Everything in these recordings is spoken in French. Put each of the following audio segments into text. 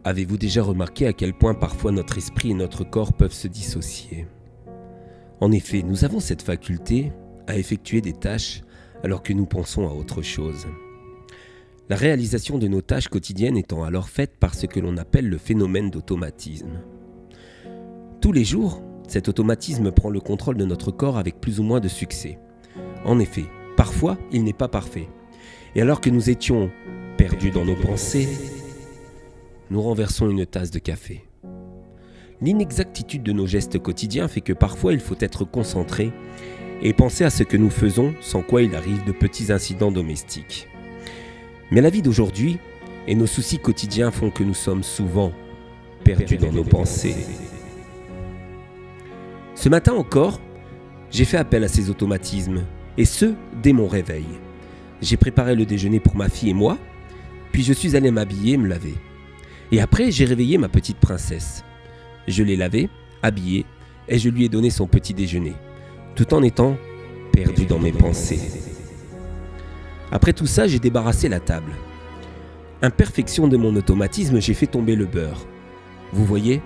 Avez-vous déjà remarqué à quel point parfois notre esprit et notre corps peuvent se dissocier ? En effet, nous avons cette faculté à effectuer des tâches alors que nous pensons à autre chose. La réalisation de nos tâches quotidiennes étant alors faite par ce que l'on appelle le phénomène d'automatisme. Tous les jours, cet automatisme prend le contrôle de notre corps avec plus ou moins de succès. En effet, parfois, il n'est pas parfait. Et alors que nous étions perdus dans nos pensées, nous renversons une tasse de café. L'inexactitude de nos gestes quotidiens fait que parfois il faut être concentré et penser à ce que nous faisons, sans quoi il arrive de petits incidents domestiques. Mais la vie d'aujourd'hui et nos soucis quotidiens font que nous sommes souvent perdus dans nos pensées. Ce matin encore, j'ai fait appel à ces automatismes, et ce, dès mon réveil. J'ai préparé le déjeuner pour ma fille et moi, puis je suis allé m'habiller et me laver. Et après, j'ai réveillé ma petite princesse. Je l'ai lavée, habillée, et je lui ai donné son petit déjeuner, tout en étant perdu dans mes pensées. Après tout ça, j'ai débarrassé la table. Imperfection de mon automatisme, j'ai fait tomber le beurre. Vous voyez,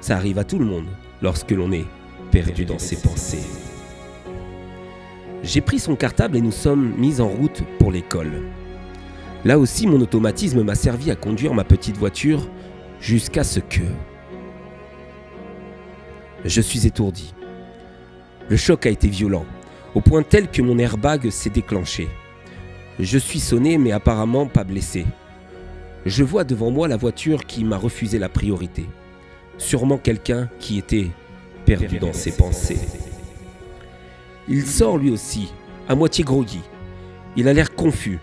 ça arrive à tout le monde lorsque l'on est perdu dans ses pensées. J'ai pris son cartable et nous sommes mis en route pour l'école. Là aussi, mon automatisme m'a servi à conduire ma petite voiture jusqu'à ce que... Je suis étourdi. Le choc a été violent, au point tel que mon airbag s'est déclenché. Je suis sonné, mais apparemment pas blessé. Je vois devant moi la voiture qui m'a refusé la priorité. Sûrement quelqu'un qui était perdu dans ses pensées. Il sort lui aussi, à moitié groggy. Il a l'air confus,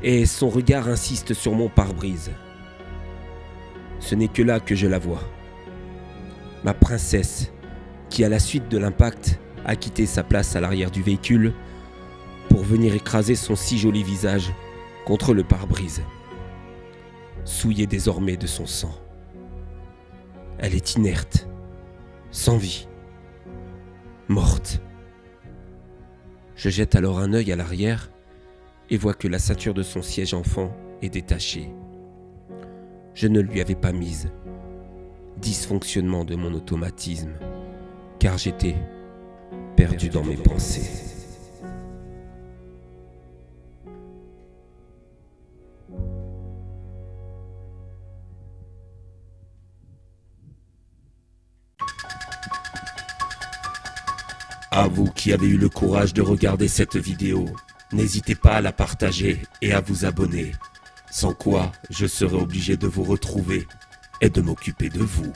et son regard insiste sur mon pare-brise. Ce n'est que là que je la vois. Ma princesse, qui à la suite de l'impact a quitté sa place à l'arrière du véhicule pour venir écraser son si joli visage contre le pare-brise, souillé désormais de son sang. Elle est inerte, sans vie, morte. Je jette alors un œil à l'arrière et vois que la ceinture de son siège enfant est détachée. Je ne lui avais pas mise. Dysfonctionnement de mon automatisme, car j'étais perdu dans mes pensées. À vous qui avez eu le courage de regarder cette vidéo, n'hésitez pas à la partager et à vous abonner, sans quoi je serai obligé de vous retrouver et de m'occuper de vous.